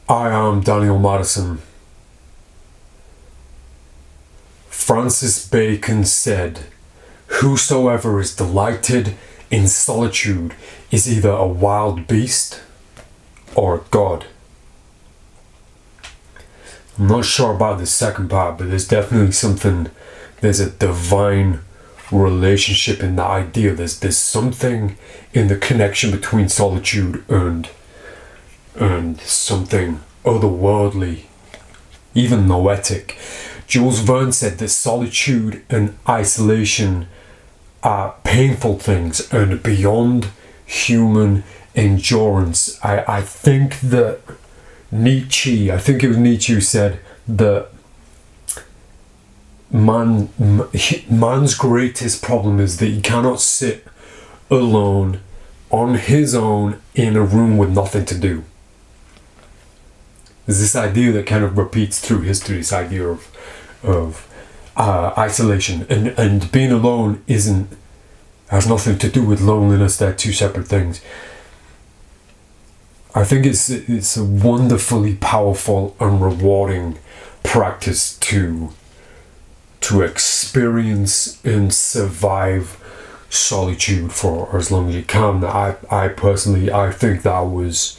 I am Daniel Madison. Francis Bacon said, "Whosoever is delighted in solitude is either a wild beast or a god." I'm not sure about the second part, but there's definitely there's a divine relationship in the idea. There's something in the connection between solitude and something otherworldly, even noetic. Jules Verne said that solitude and isolation are painful things and beyond human endurance. I think that I think it was Nietzsche who said that man's greatest problem is that he cannot sit alone on his own in a room with nothing to do. There's this idea that kind of repeats through history, this idea of isolation, and being alone has nothing to do with loneliness. They're two separate things. I think it's a wonderfully powerful and rewarding practice to experience and survive solitude for as long as you can. I personally think that was,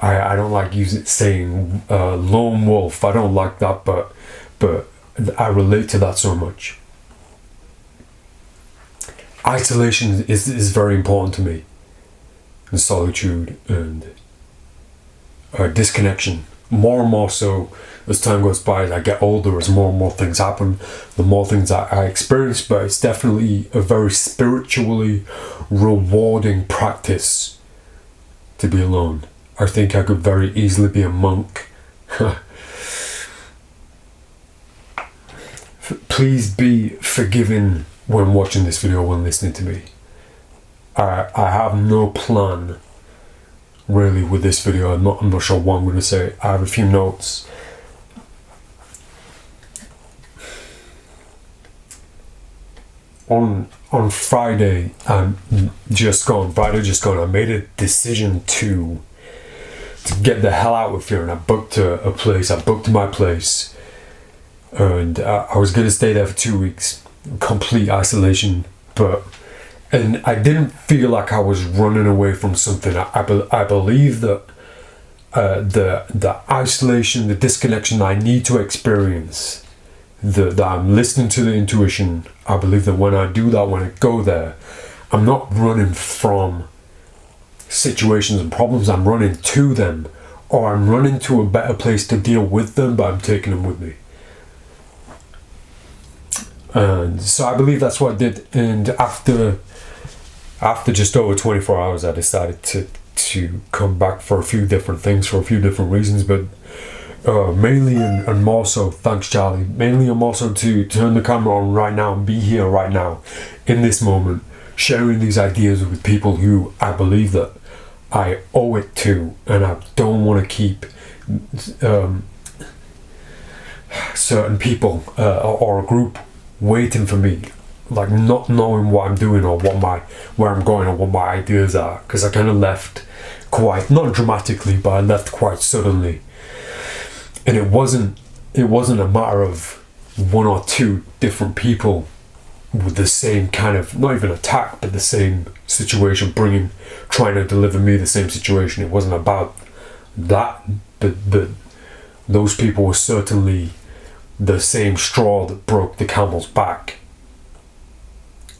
I don't like saying lone wolf. I don't like that, but I relate to that so much. Isolation is very important to me, and solitude and disconnection. More and more so as time goes by, as I get older, as more and more things happen, the more things I experience. But it's definitely a very spiritually rewarding practice to be alone. I think I could very easily be a monk. Please be forgiven when watching this video, when listening to me. I have no plan really with this video. I'm not sure what I'm going to say. I have a few notes. On Friday just gone, I made a decision to get the hell out of here, and I booked a place. I booked my place, and I was going to stay there for 2 weeks, complete isolation. And I didn't feel like I was running away from something. I believe that the isolation, the disconnection I need to experience, that I'm listening to the intuition. I believe that when I do that, when I go there, I'm not running from situations and problems. I'm running to them, or I'm running to a better place to deal with them, but I'm taking them with me. And so I believe that's what I did. And after just over 24 hours, I decided to come back for a few different things, for a few different reasons, but mainly and more so, thanks Charlie, mainly and more so to turn the camera on right now and be here right now, in this moment, sharing these ideas with people who I believe that I owe it to, and I don't want to keep certain people or a group waiting for me, like not knowing what I'm doing or where I'm going or what my ideas are, because I kind of left quite, not dramatically, but I left quite suddenly. And it wasn't a matter of one or two different people with the same kind of, not even attack, but the same situation, trying to deliver me the same situation. It wasn't about that, but those people were certainly the same straw that broke the camel's back.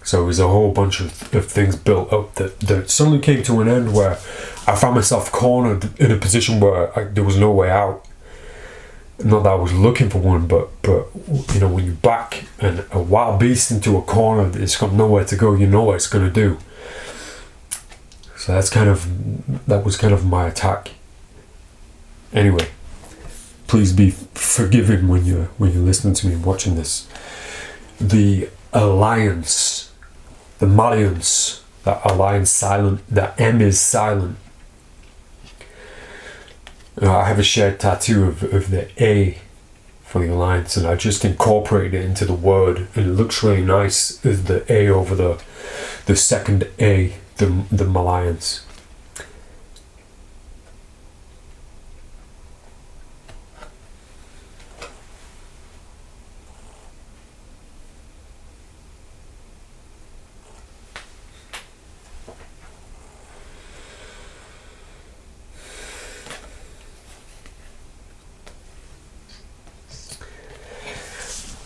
So it was a whole bunch of things built up that suddenly came to an end, where I found myself cornered in a position where there was no way out. Not that I was looking for one, but you know, when you back a wild beast into a corner, it's got nowhere to go. You know what it's going to do. So that was kind of my attack. Anyway, please be forgiven when you're listening to me and watching this. The alliance, the malliance, that alliance silent, that M is silent. I have a shared tattoo of the A for the alliance, and I just incorporated it into the word, and it looks really nice as the A over the second A, the malliance.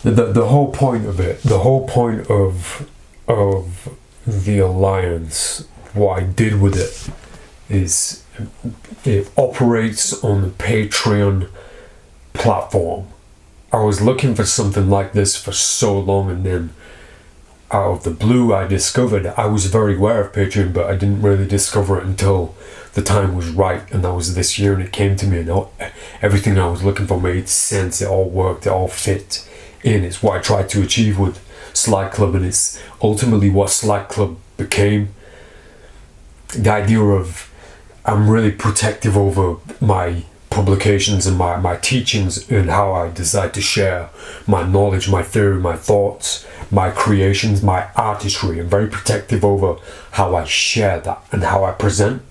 the whole point of it, the whole point of the alliance, what I did with it is it operates on the Patreon platform. I was looking for something like this for so long, and then out of the blue I discovered. I was very aware of Patreon, but I didn't really discover it until the time was right, and that was this year, and it came to me, and everything I was looking for made sense. It all worked, it all fit in. It's what I tried to achieve with Slack Club, and it's ultimately what Slack Club became. The idea of I'm really protective over my publications and my teachings and how I decide to share my knowledge, my theory, my thoughts, my creations, my artistry. I'm very protective over how I share that and how I present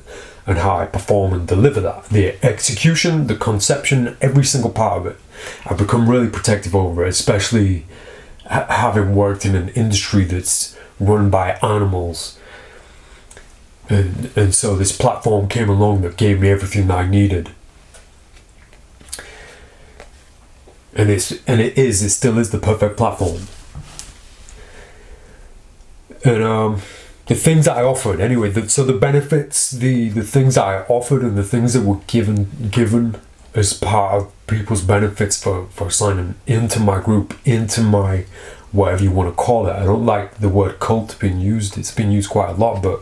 and how I perform and deliver that. The execution, the conception, every single part of it. I've become really protective over it, especially having worked in an industry that's run by animals. And so this platform came along that gave me everything that I needed. And it still is the perfect platform. And the things that I offered, anyway, so the benefits, the things that I offered and the things that were given as part of people's benefits for signing into my group, into my whatever you want to call it. I don't like the word cult being used. It's been used quite a lot, but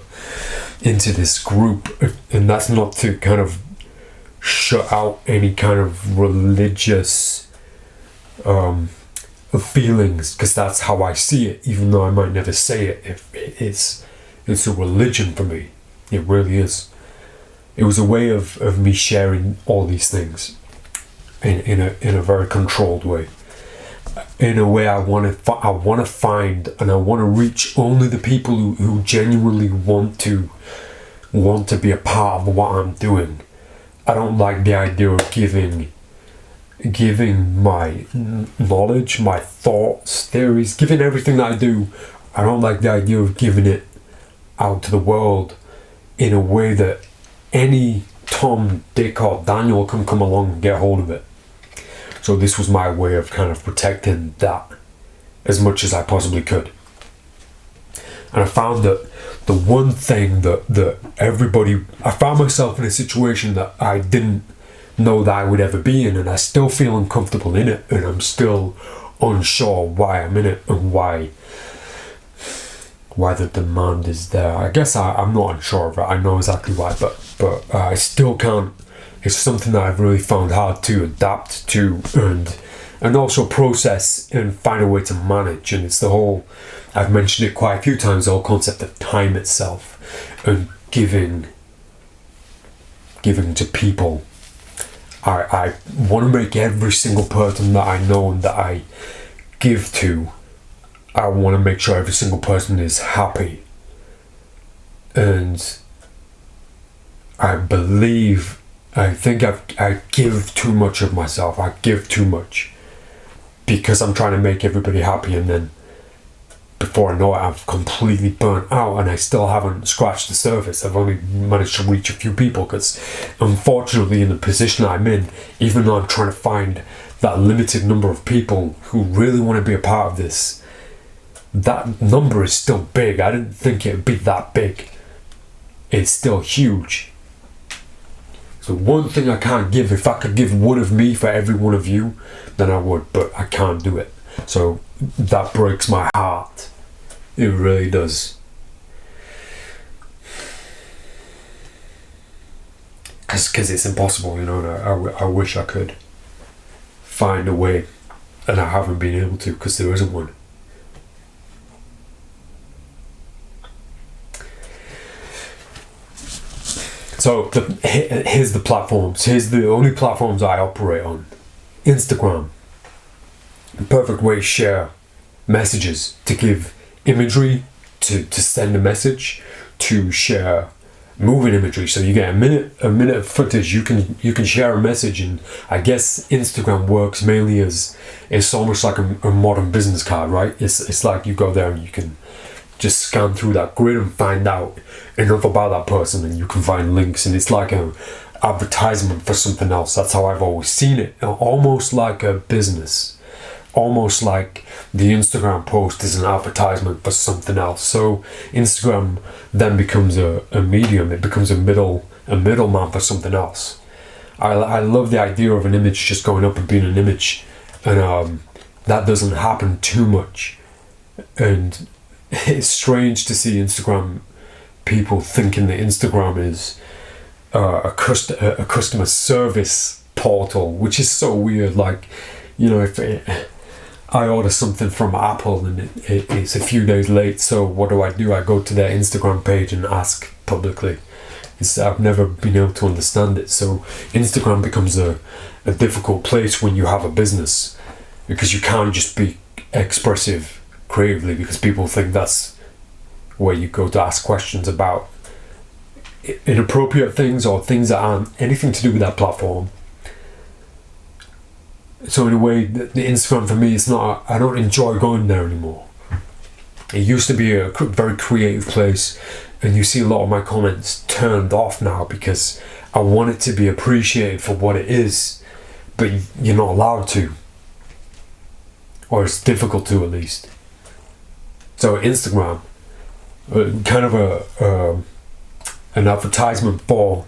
into this group, and that's not to kind of shut out any kind of religious feelings, because that's how I see it, even though I might never say it. It's a religion for me. It really is. It was a way of me sharing all these things in a very controlled way. In a way I want to find and I want to reach only the people who genuinely want to be a part of what I'm doing. I don't like the idea of giving my knowledge, my thoughts, theories, giving everything that I do. I don't like the idea of giving it out to the world in a way that any Tom, Dick or Daniel can come along and get hold of it. So this was my way of kind of protecting that as much as I possibly could. And I found that the one thing that everybody, I found myself in a situation that I didn't know that I would ever be in, and I still feel uncomfortable in it, and I'm still unsure why I'm in it and why the demand is there. I guess I'm not unsure of it. I know exactly why, but I still can't. It's something that I've really found hard to adapt to and also process and find a way to manage. And it's the whole, I've mentioned it quite a few times, the whole concept of time itself and giving to people. I want to make every single person that I know and that I give to, I want to make sure every single person is happy. And I think I give too much of myself. I give too much because I'm trying to make everybody happy, and then before I know it, I've completely burnt out, and I still haven't scratched the surface. I've only managed to reach a few people because, unfortunately, in the position I'm in, even though I'm trying to find that limited number of people who really want to be a part of this, that number is still big. I didn't think it would be that big. It's still huge. So one thing I can't give, if I could give one of me for every one of you, then I would, but I can't do it. So that breaks my heart. It really does. Because it's impossible, you know. I wish I could find a way, and I haven't been able to because there isn't one. So here's the platforms. Here's the only platforms I operate on. Instagram. The perfect way to share messages, to give imagery, to send a message, to share moving imagery. So you get a minute of footage. You can share a message, and I guess Instagram works mainly as it's almost like a modern business card, right? It's like you go there and you can just scan through that grid and find out enough about that person, and you can find links, and it's like an advertisement for something else. That's how I've always seen it, almost like a business, almost like the Instagram post is an advertisement for something else. So Instagram then becomes a medium. It becomes a middleman for something else. I love the idea of an image just going up and being an image, and that doesn't happen too much. And it's strange to see Instagram people thinking that Instagram is a customer service portal, which is so weird. Like, you know, if I order something from Apple and it's a few days late, so what do? I go to their Instagram page and ask publicly. I've never been able to understand it. So Instagram becomes a difficult place when you have a business, because you can't just be expressive creatively, because people think that's where you go to ask questions about inappropriate things or things that aren't anything to do with that platform. So in a way, the Instagram for me is not, I don't enjoy going there anymore. It used to be a very creative place, and you see a lot of my comments turned off now because I want it to be appreciated for what it is, but you're not allowed to, or it's difficult to, at least. So Instagram, kind of an advertisement for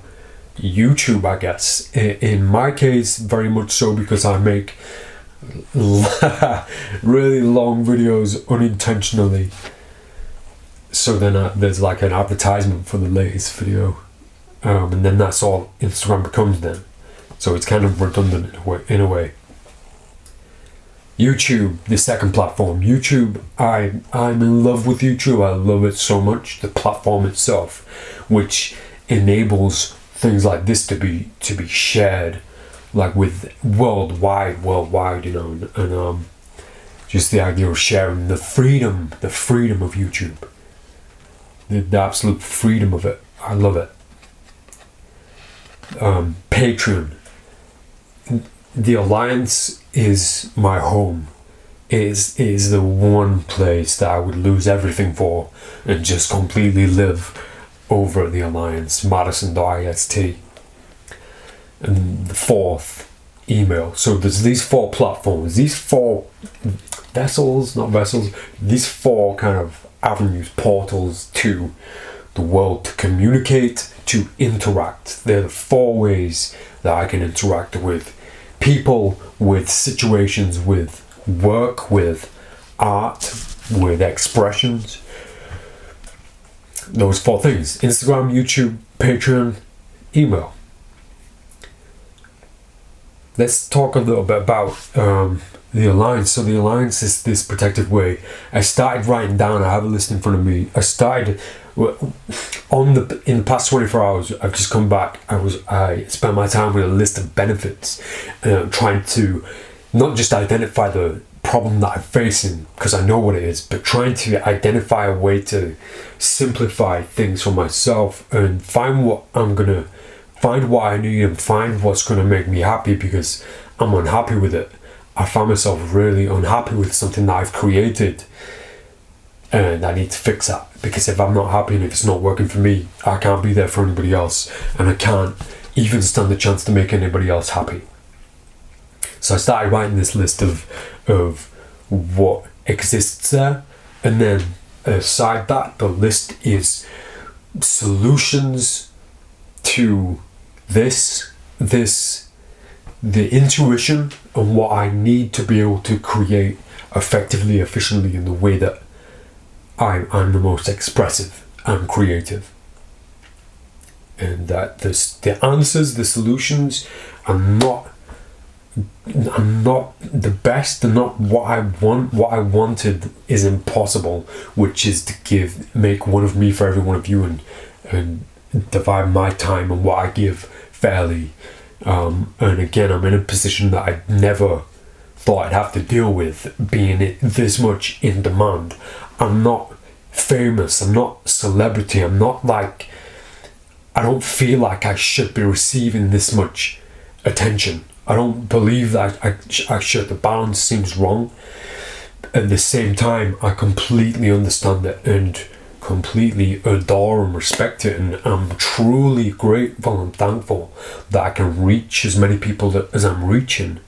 YouTube, I guess. In my case, very much so, because I make really long videos unintentionally. So then there's like an advertisement for the latest video, and then that's all Instagram becomes then. So it's kind of redundant in a way. YouTube, the second platform. YouTube, I'm in love with YouTube. I love it so much. The platform itself, which enables things like this to be shared, like with worldwide, you know, and just the idea of sharing the freedom of YouTube, the absolute freedom of it. I love it. Patreon. The Alliance is my home. Is the one place that I would lose everything for and just completely live over the Alliance. Madison.ist. And the fourth, email. So there's these four platforms, these four vessels, these four kind of avenues, portals to the world to communicate, to interact. They're the four ways that I can interact with people, with situations, with work, with art, with expressions. Those four things: Instagram, YouTube, Patreon, email. Let's talk a little bit about the Alliance. So the Alliance is this protective way. I started writing down, I have a list in front of me. I started in the past 24 hours, I've just come back. I spent my time with a list of benefits, trying to not just identify the problem that I'm facing, because I know what it is, but trying to identify a way to simplify things for myself and find what I need and find what's going to make me happy, because I'm unhappy with it. I found myself really unhappy with something that I've created, and I need to fix that, because if I'm not happy and if it's not working for me, I can't be there for anybody else, and I can't even stand the chance to make anybody else happy. So I started writing this list of what exists there, and then aside that, the list is solutions to the intuition and what I need to be able to create effectively, efficiently, in the way that I'm the most expressive and creative. And that the answers, the solutions are not the best, they're not what I want. What I wanted is impossible, which is to make one of me for every one of you, and divide my time and what I give fairly. And again, I'm in a position that I never thought I'd have to deal with, being this much in demand. I'm not famous, I'm not celebrity, I'm not like, I don't feel like I should be receiving this much attention. I don't believe that I should. The balance seems wrong. At the same time, I completely understand it and completely adore and respect it, and I'm truly grateful and thankful that I can reach as many people as I'm reaching.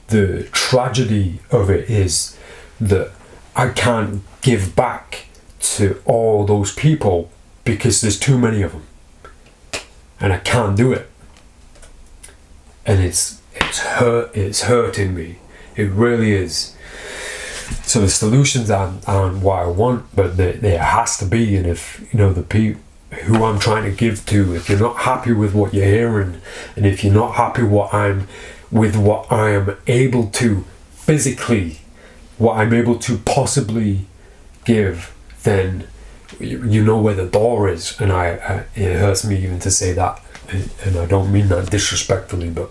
the tragedy of it is that I can't give back to all those people because there's too many of them, and I can't do it, and it's hurting me. It really is. So the solutions aren't what I want, but there has to be. And if the people who I'm trying to give to, if you're not happy with what you're hearing, and if you're not happy with what I am able to physically, what I'm able to possibly give, then you know where the door is. And it hurts me even to say that, and I don't mean that disrespectfully, but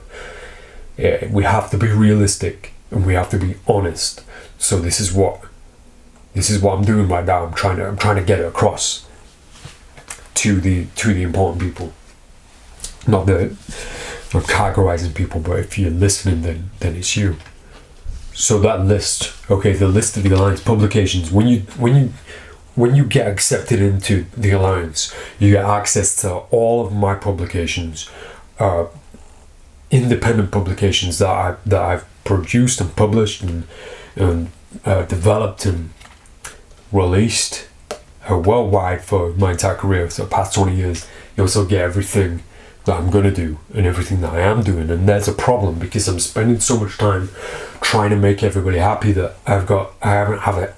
yeah, we have to be realistic and we have to be honest. So this is what I'm doing right now. I'm trying to get it across to the important people. Not that I'm categorizing people, but if you're listening, then it's you. So that list, okay, the list of the Alliance publications. When you get accepted into the Alliance, you get access to all of my publications, independent publications that I've produced and published and developed and released worldwide for my entire career, so the past 20 years. You also get everything that I'm gonna do and everything that I am doing, and there's a problem because I'm spending so much time trying to make everybody happy that I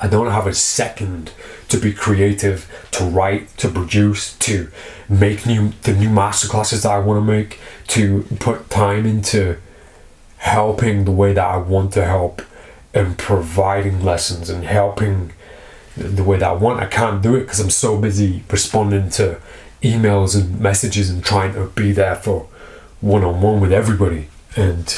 don't have a second to be creative, to write, to produce, to make the new masterclasses that I want to make, to put time into helping the way that I want to help, and providing lessons and helping the way that I want. I can't do it because I'm so busy responding to emails and messages and trying to be there for one-on-one with everybody. And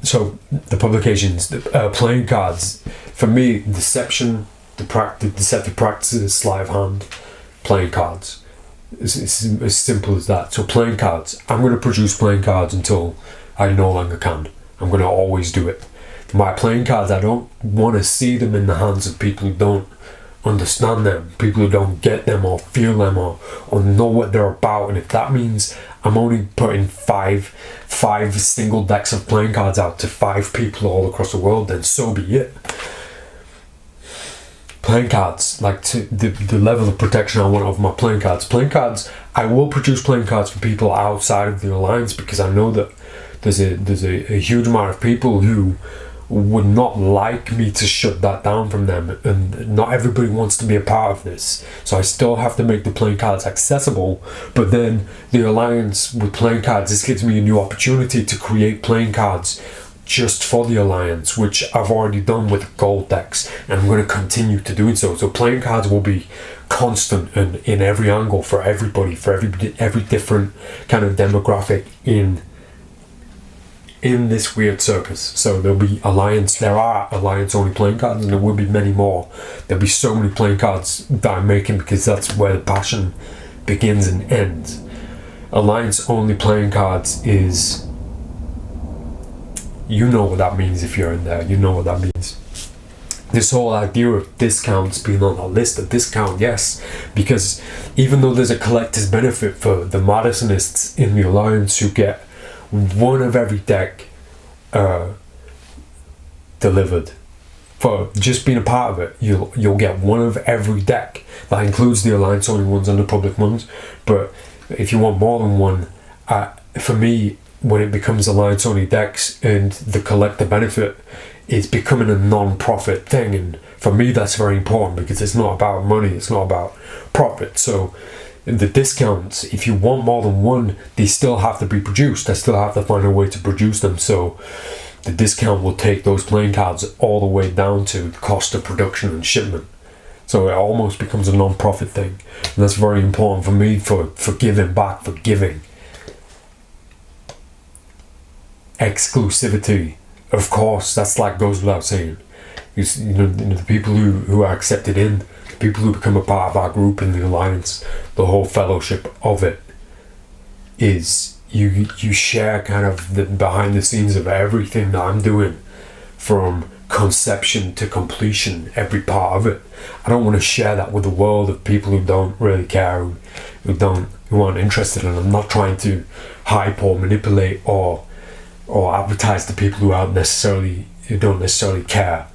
so the publications, playing cards, for me, deception, the deceptive practices, sleight of hand, playing cards. It's as simple as that. So playing cards, I'm going to produce playing cards until I no longer can. I'm going to always do it. My playing cards, I don't want to see them in the hands of people who don't understand them, people who don't get them or feel them or know what they're about. And if that means I'm only putting five single decks of playing cards out to 5 people all across the world, then so be it. Playing cards, like to the level of protection I want of my playing cards. Playing cards, I will produce playing cards for people outside of the Alliance because I know that there's a huge amount of people who would not like me to shut that down from them, and not everybody wants to be a part of this. So I still have to make the playing cards accessible, but then the Alliance with playing cards, this gives me a new opportunity to create playing cards just for the Alliance, which I've already done with gold decks, and I'm going to continue to doing so. So playing cards will be constant and in every angle for everybody, for every different kind of demographic in this weird circus. So there are Alliance only playing cards, and there will be many more. There'll be so many playing cards that I'm making because that's where the passion begins and ends. Alliance only playing cards is, you know what that means if you're in there, you know what that means. This whole idea of discounts being on a list, a discount, yes, because even though there's a collector's benefit for the Madisonists in the Alliance who get one of every deck delivered for just being a part of it, you'll get one of every deck. That includes the Alliance only ones and the public ones, but if you want more than one, for me, when it becomes Alliance only decks and the collector benefit, it's becoming a non-profit thing, and for me that's very important because it's not about money, it's not about profit. So the discounts, if you want more than one, they still have to be produced. I still have to find a way to produce them. So the discount will take those playing cards all the way down to the cost of production and shipment. So it almost becomes a non-profit thing. And that's very important for me for giving back, for giving. Exclusivity, of course, that's like goes without saying. The people who are accepted in, people who become a part of our group in the Alliance, the whole fellowship of it is you share kind of the behind the scenes of everything that I'm doing, from conception to completion, every part of it. I don't want to share that with the world of people who don't really care, who aren't interested in it. I'm not trying to hype or manipulate or or advertise to people who don't necessarily care.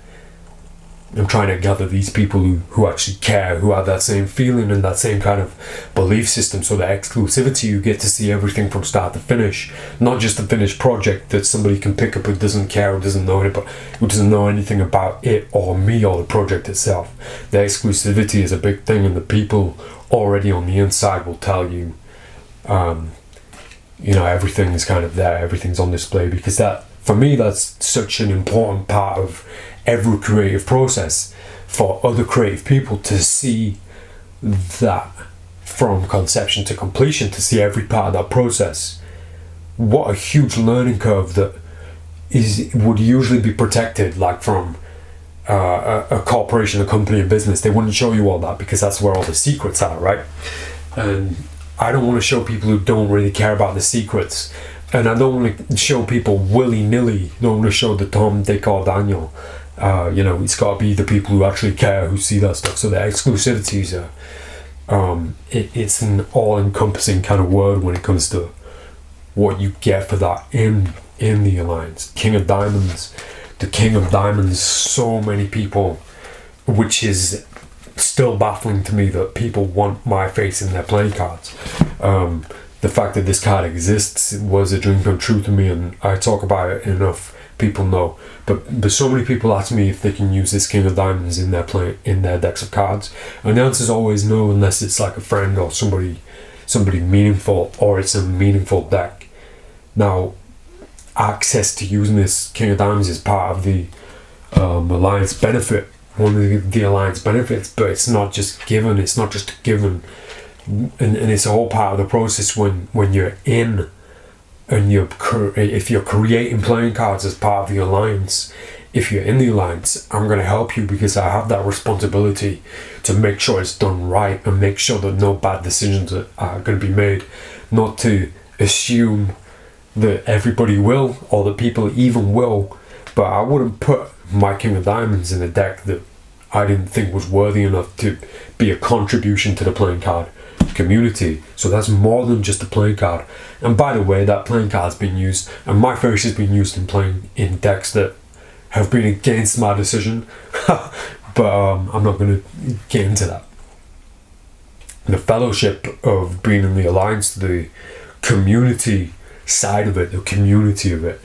I'm trying to gather these people who actually care, who have that same feeling and that same kind of belief system. So the exclusivity, you get to see everything from start to finish, not just the finished project that somebody can pick up who doesn't care, who doesn't know anything about it or me or the project itself. The exclusivity is a big thing, and the people already on the inside will tell you, everything is kind of there, everything's on display, because that, for me, that's such an important part of every creative process, for other creative people to see that from conception to completion, to see every part of that process. What a huge learning curve that would usually be protected, like from a corporation, a company, a business. They wouldn't show you all that because that's where all the secrets are, right? And I don't want to show people who don't really care about the secrets. And I don't want to show people willy-nilly. I don't want to show the Tom, Dick or Daniel. It's got to be the people who actually care, who see that stuff. So the exclusivities are, it's an all-encompassing kind of word when it comes to what you get for that in the Alliance. King of Diamonds, the King of Diamonds, so many people, which is still baffling to me that people want my face in their playing cards. The fact that this card exists was a dream come true to me, and I talk about it enough. People know, but so many people ask me if they can use this King of Diamonds in their decks of cards, and the answer is always no, unless it's like a friend or somebody meaningful, or it's a meaningful deck. Now, access to using this King of Diamonds is part of the Alliance benefit, one of the Alliance benefits, but it's not just given. It's not just given, and it's a whole part of the process when you're in. And if you're creating playing cards as part of the Alliance, if you're in the Alliance, I'm going to help you, because I have that responsibility to make sure it's done right and make sure that no bad decisions are going to be made. Not to assume that everybody will, or that people even will, but I wouldn't put my King of Diamonds in a deck that I didn't think was worthy enough to be a contribution to the playing card community. So that's more than just a playing card. And by the way, that playing card's been used, and my face has been used in decks that have been against my decision. But I'm not going to get into that. The fellowship of being in the Alliance, the community side of it, the community of it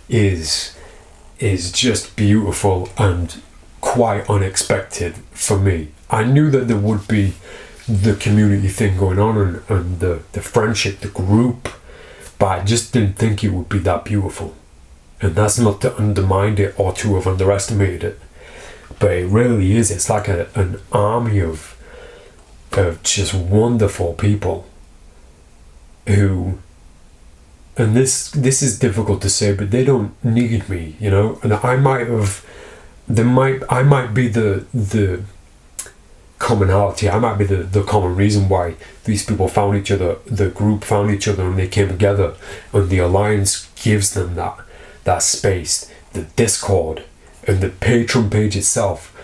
is just beautiful and quite unexpected for me. I knew that there would be the community thing going on and the friendship, the group, but I just didn't think it would be that beautiful. And that's not to undermine it or to have underestimated it, but it really is. It's like an army of just wonderful people who, and this is difficult to say, but they don't need me, and I might be the commonality. I might be the common reason why these people found each other, the group found each other, and they came together, and the Alliance gives them that space, the Discord and the Patreon page itself,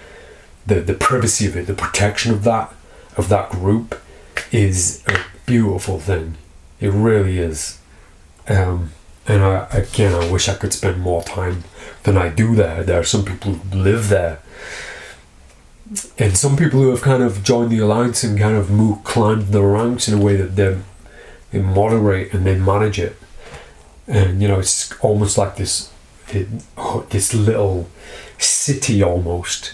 the privacy of it, the protection of that group is a beautiful thing. It really is. And I wish I could spend more time than I do there. There are some people who live there, and some people who have kind of joined the Alliance and kind of climbed the ranks in a way that they moderate and they manage it. And it's almost like this little city almost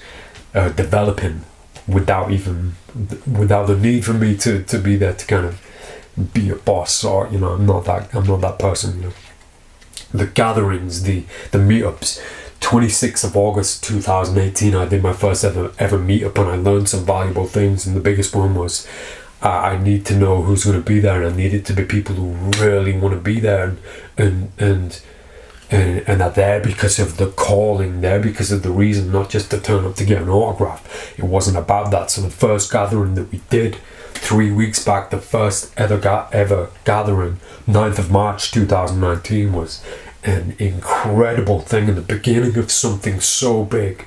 developing without the need for me to be there to kind of be a boss, or I'm not that person. The gatherings, the meetups. 26th of August 2018, I did my first ever meetup, and I learned some valuable things, and the biggest one was I need to know who's going to be there, and I need it to be people who really want to be there and are there because of the calling, there because of the reason, not just to turn up to get an autograph. It wasn't about that. So the first gathering that we did 3 weeks back, the first ever gathering, 9th of March 2019, was an incredible thing, in the beginning of something so big.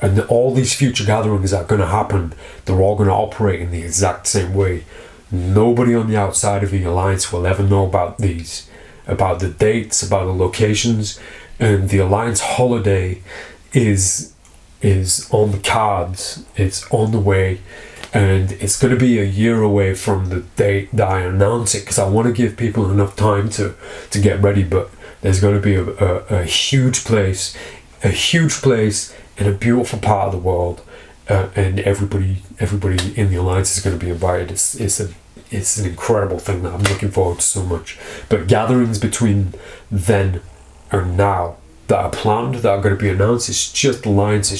And all these future gatherings that are going to happen, they're all going to operate in the exact same way. Nobody on the outside of the Alliance will ever know about these. about the dates, about the locations, and the Alliance holiday is on the cards. It's on the way, and it's going to be a year away from the date that I announce it, because I want to give people enough time to get ready. But there's going to be a huge place in a beautiful part of the world, and everybody in the Alliance is going to be invited. It's an incredible thing that I'm looking forward to so much. But gatherings between then and now that are planned, that are going to be announced, it's just Alliance. It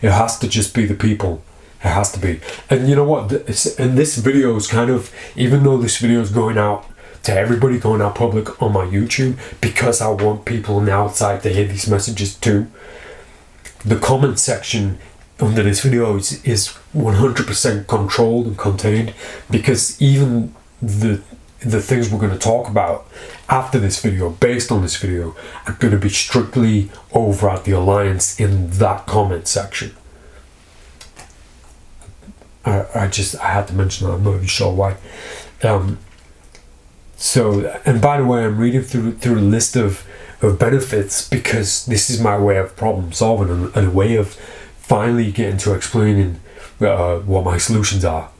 has to just be the people. It has to be. And you know what? And this video is kind of, even though this video is going out to everybody, going out public on my YouTube, because I want people on the outside to hear these messages too, the comment section under this video is 100% controlled and contained, because even the things we're going to talk about after this video, based on this video, are going to be strictly over at the Alliance in that comment section. I had to mention that. I'm not even sure why. So, and by the way, I'm reading through a list of benefits, because this is my way of problem solving and a way of finally getting to explaining what my solutions are.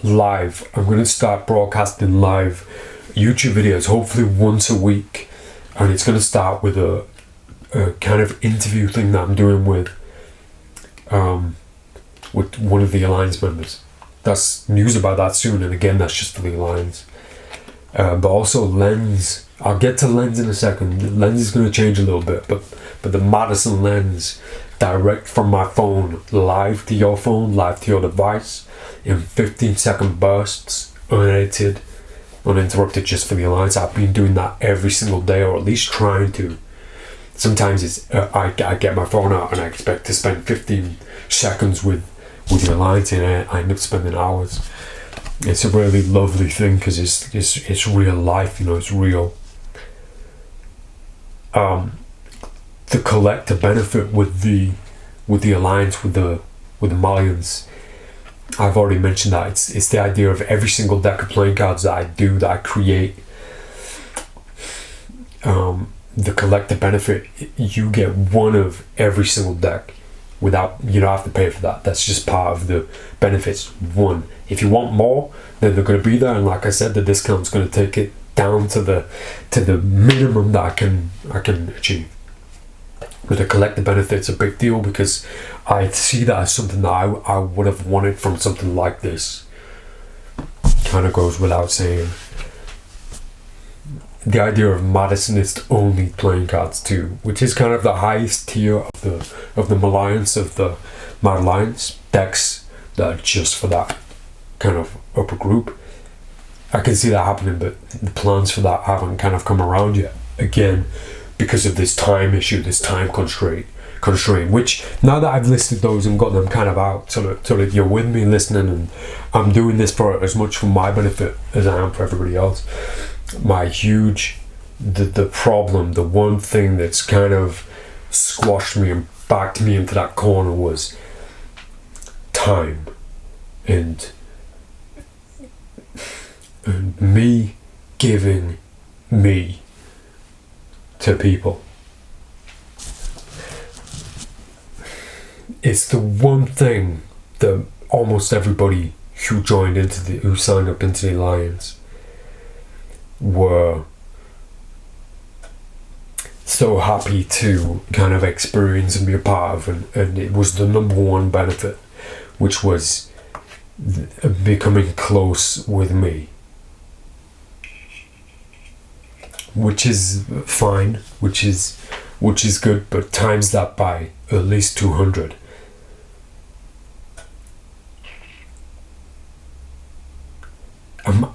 Live. I'm going to start broadcasting live YouTube videos, hopefully once a week, and it's going to start with a kind of interview thing that I'm doing with one of the Alliance members. That's news about that soon, and again, that's just for the Alliance. But also Lens. I'll get to Lens in a second. Lens is going to change a little bit, but the Madison Lens, direct from my phone, live to your phone, live to your device, in 15-second bursts, unedited, uninterrupted, just for the Alliance. I've been doing that every single day, or at least trying to. Sometimes it's I get my phone out and I expect to spend 15 seconds with the Alliance, and I end up spending hours. It's a really lovely thing, because it's real life, you know, it's real. The collective benefit with the Alliance, with the Malians, I've already mentioned that. It's the idea of every single deck of playing cards that I create. The collective benefit, you get one of every single deck without, you don't have to pay for that. That's just part of the benefits. One. If you want more, then they're going to be there, and like I said, the discount's going to take it down to the minimum that I can achieve. But the collective benefit's a big deal, because I see that as something that I would have wanted from something like this. Kind of goes without saying. The idea of Madisonist only playing cards too, which is kind of the highest tier of the Alliance, of the Mad Alliance decks that are just for that kind of upper group. I can see that happening, but the plans for that haven't kind of come around yet. Again, because of this time issue, this time constraint. Which, now that I've listed those and got them kind of out, so that you're with me listening, and I'm doing this for as much for my benefit as I am for everybody else. The problem, the one thing that's kind of squashed me and backed me into that corner was time, and me giving me to people. It's the one thing that almost everybody who signed up into the Alliance were so happy to kind of experience and be a part of, and it was the number one benefit, which was becoming close with me, which is fine, which is good, but times that by at least 200.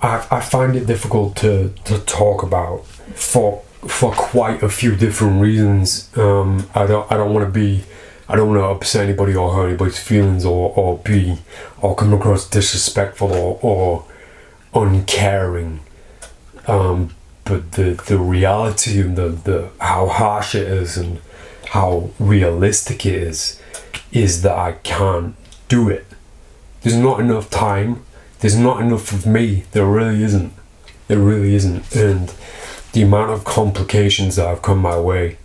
I find it difficult to talk about for quite a few different reasons. I don't want to upset anybody or hurt anybody's feelings, or come across disrespectful or uncaring. But the reality and the how harsh it is and how realistic it is that I can't do it. There's not enough time. There's not enough of me. There really isn't. And the amount of complications that have come my way,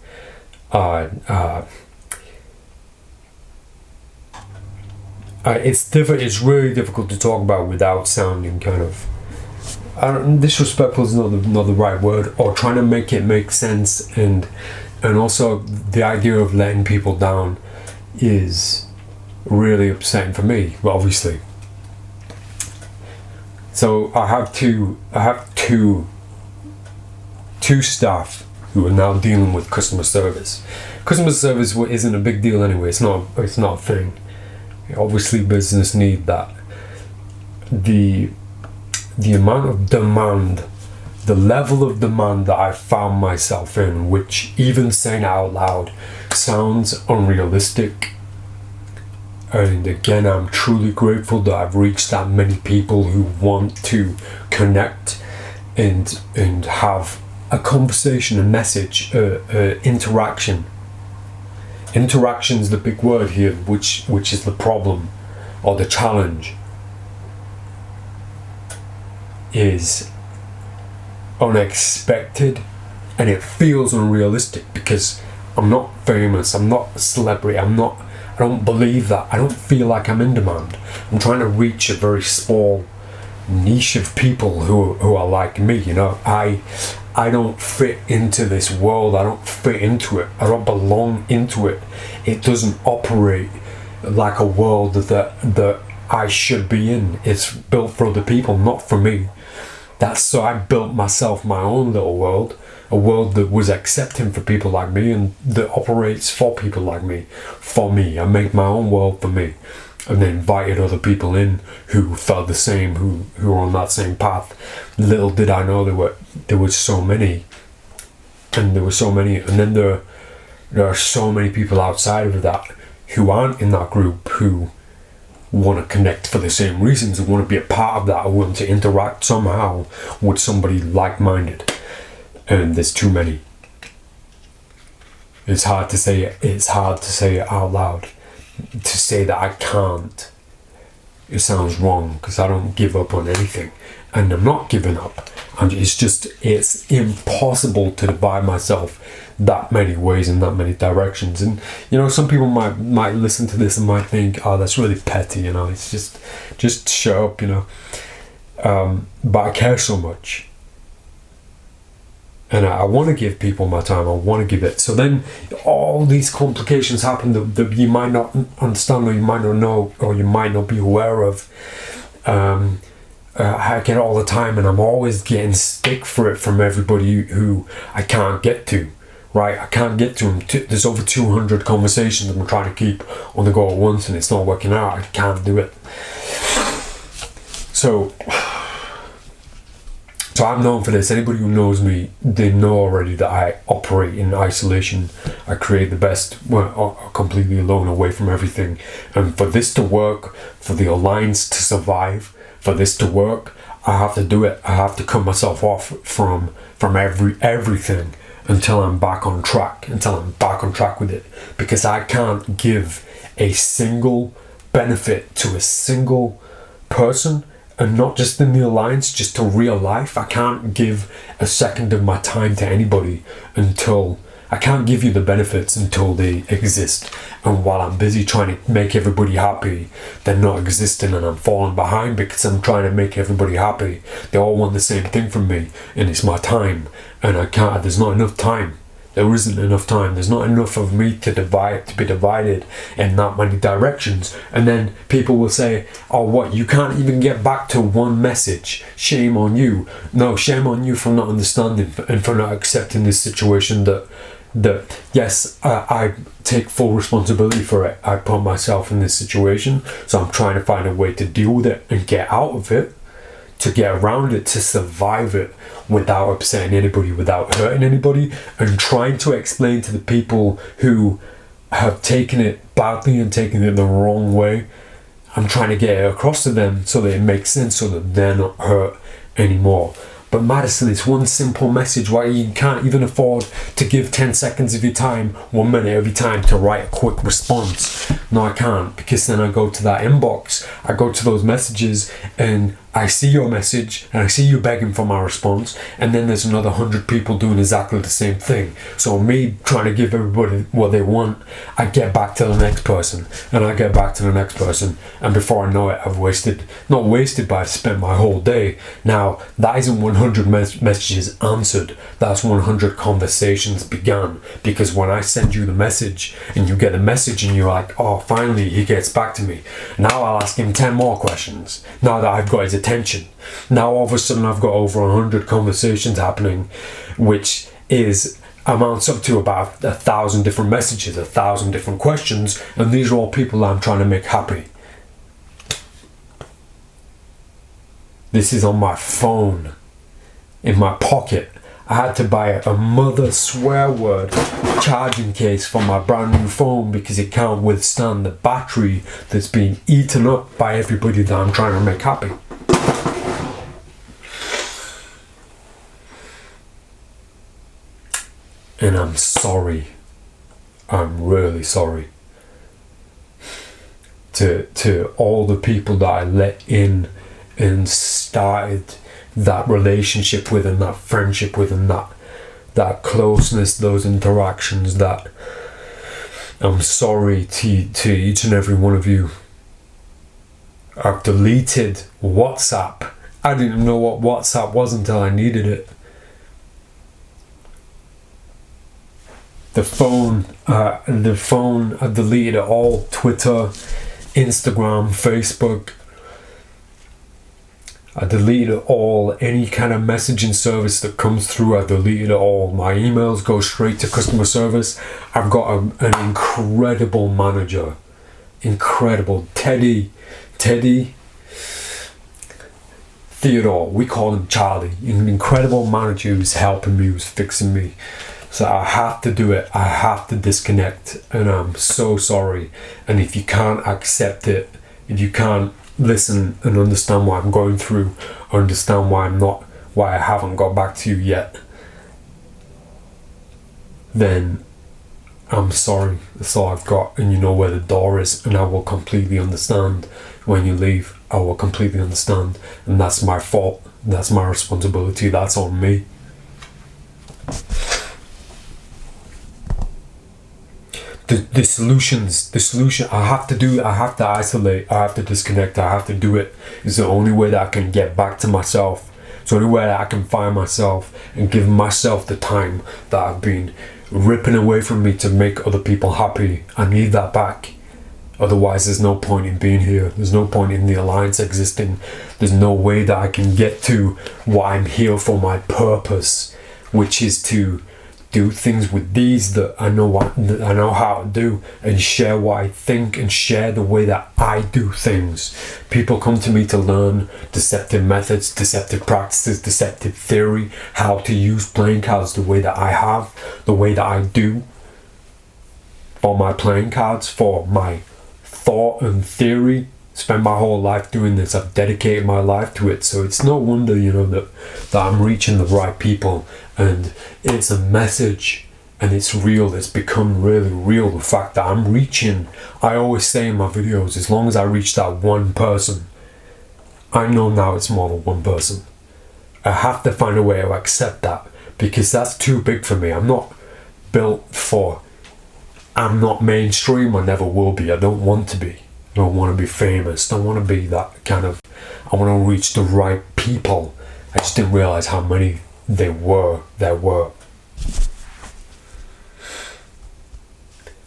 it's really difficult to talk about without sounding kind of, disrespectful is not the right word, or trying to make it make sense, and also the idea of letting people down is really upsetting for me, obviously. So I have two staff who are now dealing with customer service. Customer service isn't a big deal anyway. It's not a thing. Obviously, business need that. The amount of demand, the level of demand that I found myself in, which even saying it out loud sounds unrealistic. And again, I'm truly grateful that I've reached that many people who want to connect and have a conversation, a message, interaction. Interaction is the big word here, which is the problem or the challenge. Is unexpected, and it feels unrealistic because I'm not famous, I'm not a celebrity, I don't believe that. I don't feel like I'm in demand. I'm trying to reach a very small niche of people who are like me, you know. I don't fit into this world. I don't fit into it. I don't belong into it. It doesn't operate like a world that I should be in. It's built for other people, not for me. So I built myself my own little world, a world that was accepting for people like me and that operates for people like me, for me. I made my own world for me, and then invited other people in who felt the same, who were on that same path. Little did I know there were so many, and then there are so many people outside of that who aren't in that group, who want to connect for the same reasons, who want to be a part of that, who want to interact somehow with somebody like-minded. And there's too many. It's hard to say it out loud. To say that I can't, it sounds wrong, because I don't give up on anything, and I'm not giving up. It's impossible to divide myself that many ways in that many directions. And you know, some people might listen to this and might think, oh, that's really petty, you know, it's just shut up, you know. But I care so much, and I want to give people my time. I want to give it. So then all these complications happen that you might not understand, or you might not know, or you might not be aware of. I get it all the time, and I'm always getting stick for it from everybody who I can't get to. Right, I can't get to them. There's over 200 conversations I'm trying to keep on the go at once, and it's not working out. I can't do it. So I'm known for this. Anybody who knows me, they know already that I operate in isolation. I create the best, completely alone, away from everything. And for this to work, for the alliance to survive, for this to work, I have to do it. I have to cut myself off from everything until I'm back on track with it, because I can't give a single benefit to a single person, and not just in the alliance, just to real life. I can't give a second of my time to anybody until I can't give you the benefits until they exist. And while I'm busy trying to make everybody happy, they're not existing, and I'm falling behind because I'm trying to make everybody happy. They all want the same thing from me, and it's my time. And I can't, there's not enough time. There isn't enough time. There's not enough of me to be divided in that many directions. And then people will say, oh, what, you can't even get back to one message. Shame on you. No, shame on you for not understanding and for not accepting this situation that yes, I take full responsibility for it. I put myself in this situation, so I'm trying to find a way to deal with it and get out of it, to get around it, to survive it without upsetting anybody, without hurting anybody, and trying to explain to the people who have taken it badly and taken it the wrong way. I'm trying to get it across to them so that it makes sense, so that they're not hurt anymore. But Madison, it's one simple message. Why you can't even afford to give 10 seconds of your time, 1 minute every time, to write a quick response. No, I can't, because then I go to that inbox, I go to those messages, and I see your message and I see you begging for my response, and then there's another 100 people doing exactly the same thing. So me trying to give everybody what they want, I get back to the next person, and I get back to the next person, and before I know it, I've not wasted, but I've spent my whole day. Now, that isn't 100 messages answered, that's 100 conversations began, because when I send you the message, and you get the message, and you're like, oh, finally, he gets back to me. Now I'll ask him 10 more questions, now that I've got his attention. Now all of a sudden I've got over 100 conversations happening, which amounts up to about 1,000 different messages, 1,000 different questions, and these are all people that I'm trying to make happy. This is on my phone, in my pocket. I had to buy a mother swear word charging case for my brand new phone because it can't withstand the battery that's being eaten up by everybody that I'm trying to make happy. And I'm sorry. I'm really sorry to all the people that I let in and started that relationship with, and that friendship with, and that closeness, those interactions. That I'm sorry to each and every one of you. I've deleted WhatsApp. I didn't even know what WhatsApp was until I needed it. The phone, I deleted it all. Twitter, Instagram, Facebook. I deleted it all. Any kind of messaging service that comes through, I deleted it all. My emails go straight to customer service. I've got an incredible manager. Incredible. Teddy Theodore, we call him Charlie. An incredible manager who's helping me, who's fixing me. So I have to do it. I have to disconnect, and I'm so sorry. And if you can't accept it, if you can't listen and understand what I'm going through, or understand why I haven't got back to you yet, then I'm sorry. That's all I've got, and you know where the door is, and I will completely understand when you leave. I will completely understand, and that's my fault. That's my responsibility. That's on me. The solution, I have to isolate, I have to disconnect, I have to do it. It's the only way that I can get back to myself. It's the only way that I can find myself and give myself the time that I've been ripping away from me to make other people happy. I need that back. Otherwise, there's no point in being here. There's no point in the alliance existing. There's no way that I can get to what I'm here for, my purpose, which is to do things with these that I know how to do, and share what I think, and share the way that I do things. People come to me to learn deceptive methods, deceptive practices, deceptive theory, how to use playing cards the way that I have, the way that I do, for my playing cards, for my thought and theory. Spend my whole life doing this. I've dedicated my life to it, so it's no wonder, that I'm reaching the right people, and it's a message, and it's real. It's become really real, the fact that I'm reaching. I always say in my videos, as long as I reach that one person, I know now it's more than one person. I have to find a way to accept that, because that's too big for me. I'm not mainstream. I never will be. I don't want to be. I don't want to be famous. I don't want to be that kind of... I want to reach the right people. I just didn't realize how many there were.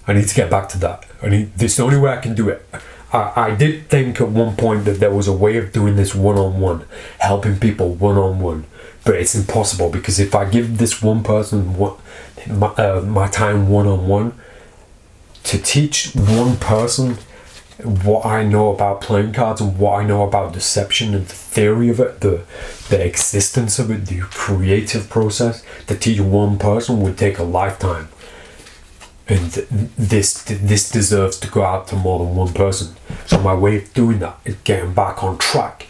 I need to get back to that. This is the only way I can do it. I did think at one point that there was a way of doing this one-on-one, helping people one-on-one, but it's impossible, because if I give this one person my time one-on-one, to teach one person what I know about playing cards and what I know about deception and the theory of it, the existence of it, the creative process, to teach one person would take a lifetime. And this deserves to go out to more than one person. So my way of doing that is getting back on track,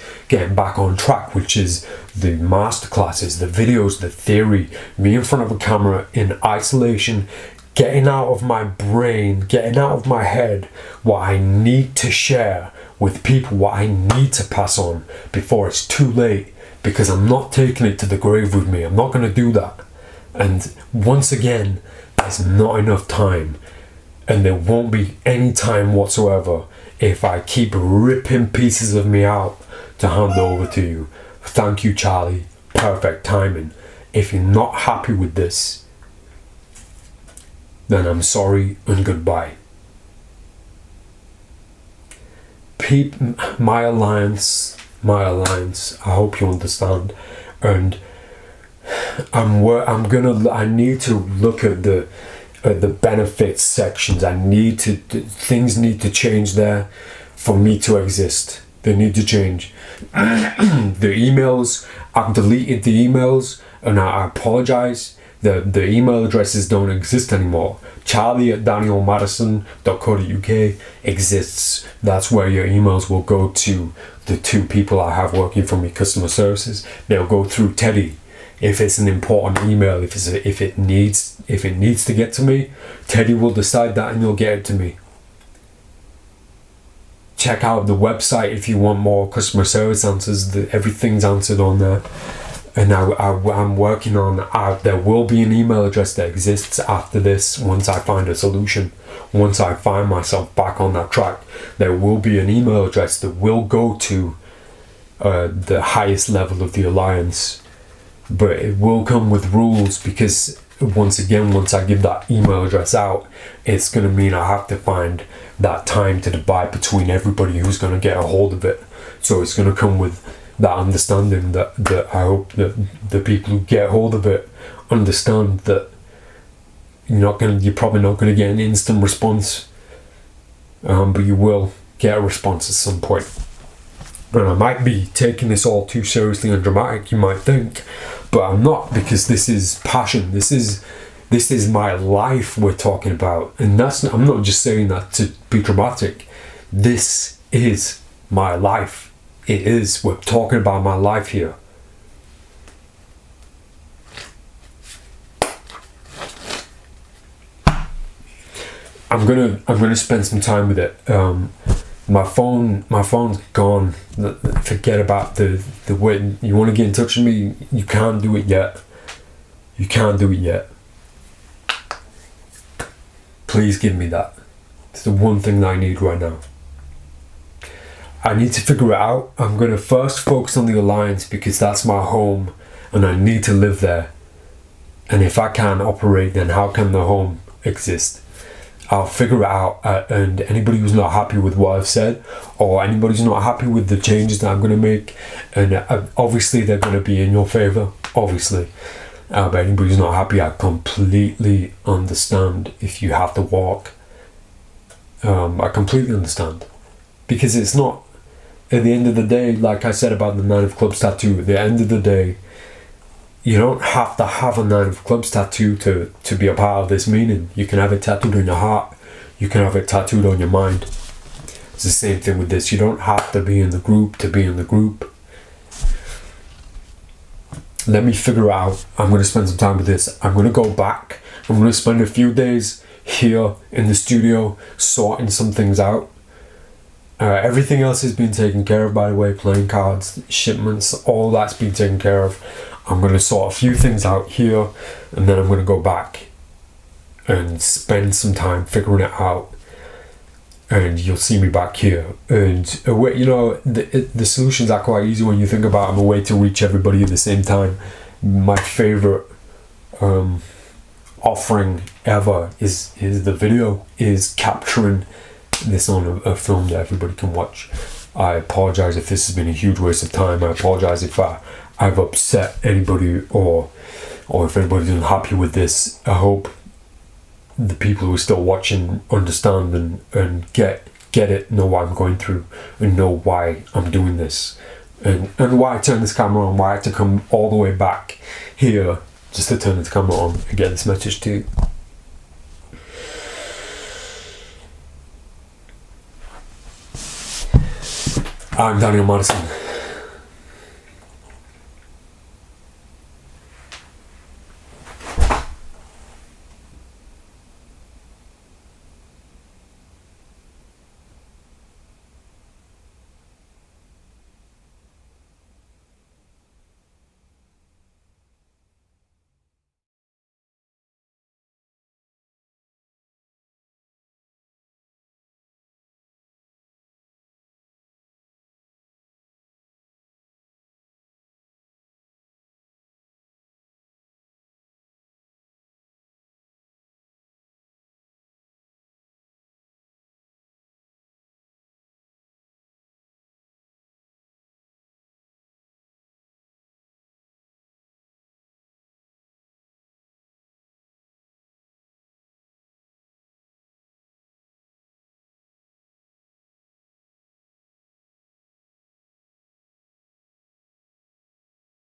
which is the masterclasses, the videos, the theory, me in front of a camera in isolation, getting out of my brain, getting out of my head what I need to share, with people what I need to pass on before it's too late, because I'm not taking it to the grave with me. I'm not going to do that. And once again, there's not enough time, and there won't be any time whatsoever if I keep ripping pieces of me out to hand over to you. Thank you, Charlie. Perfect timing. If you're not happy with this, then I'm sorry and goodbye. My alliance, I hope you understand. And I need to look at the benefits sections. Things need to change there for me to exist. They need to change. The emails, I've deleted the emails, and I apologize. The email addresses don't exist anymore. charlie@danielmadison.co.uk exists. That's where your emails will go to the 2 people I have working for me, customer services. They'll go through Teddy. If it's an important email, if it needs to get to me, Teddy will decide that and you'll get it to me. Check out the website if you want more customer service answers. Everything's answered on there. And I'm working on, there will be an email address that exists after this. Once I find a solution, once I find myself back on that track, there will be an email address that will go to the highest level of the alliance. But it will come with rules, because once I give that email address out, it's going to mean I have to find that time to divide between everybody who's going to get a hold of it. So it's going to come with that understanding that I hope that the people who get hold of it understand that you're probably not going to get an instant response, but you will get a response at some point. And I might be taking this all too seriously and dramatic, you might think, but I'm not, because this is passion. This is my life we're talking about, and I'm not just saying that to be dramatic. This is my life. It is. We're talking about my life here. I'm gonna spend some time with it. My phone's gone. Forget about the way you want to get in touch with me. You can't do it yet. Please give me that. It's the one thing that I need right now. I need to figure it out. I'm going to first focus on the alliance, because that's my home and I need to live there. And if I can't operate, then how can the home exist? I'll figure it out, and anybody who's not happy with what I've said, or anybody who's not happy with the changes that I'm going to make, and obviously they're going to be in your favor, obviously. But anybody who's not happy, I completely understand if you have to walk. I completely understand. Because it's not, at the end of the day, like I said about the 9 of Clubs tattoo, at the end of the day, you don't have to have a 9 of Clubs tattoo to be a part of this meaning. You can have it tattooed on your heart. You can have it tattooed on your mind. It's the same thing with this. You don't have to be in the group to be in the group. Let me figure out. I'm going to spend some time with this. I'm going to go back. I'm going to spend a few days here in the studio sorting some things out. Everything else has been taken care of, by the way. Playing cards, shipments, all that's been taken care of. I'm going to sort a few things out here, and then I'm going to go back and spend some time figuring it out, and you'll see me back here. And the solutions are quite easy when you think about them, a way to reach everybody at the same time. My favorite offering ever is the video, is capturing this on a film that everybody can watch. I apologize if this has been a huge waste of time. I apologize if I've upset anybody, or if anybody's unhappy with this. I hope the people who are still watching understand and get it, know what I'm going through, and know why I'm doing this, and why I turn this camera on, why I had to come all the way back here just to turn the camera on and get this message to you. I'm Daniel Madison.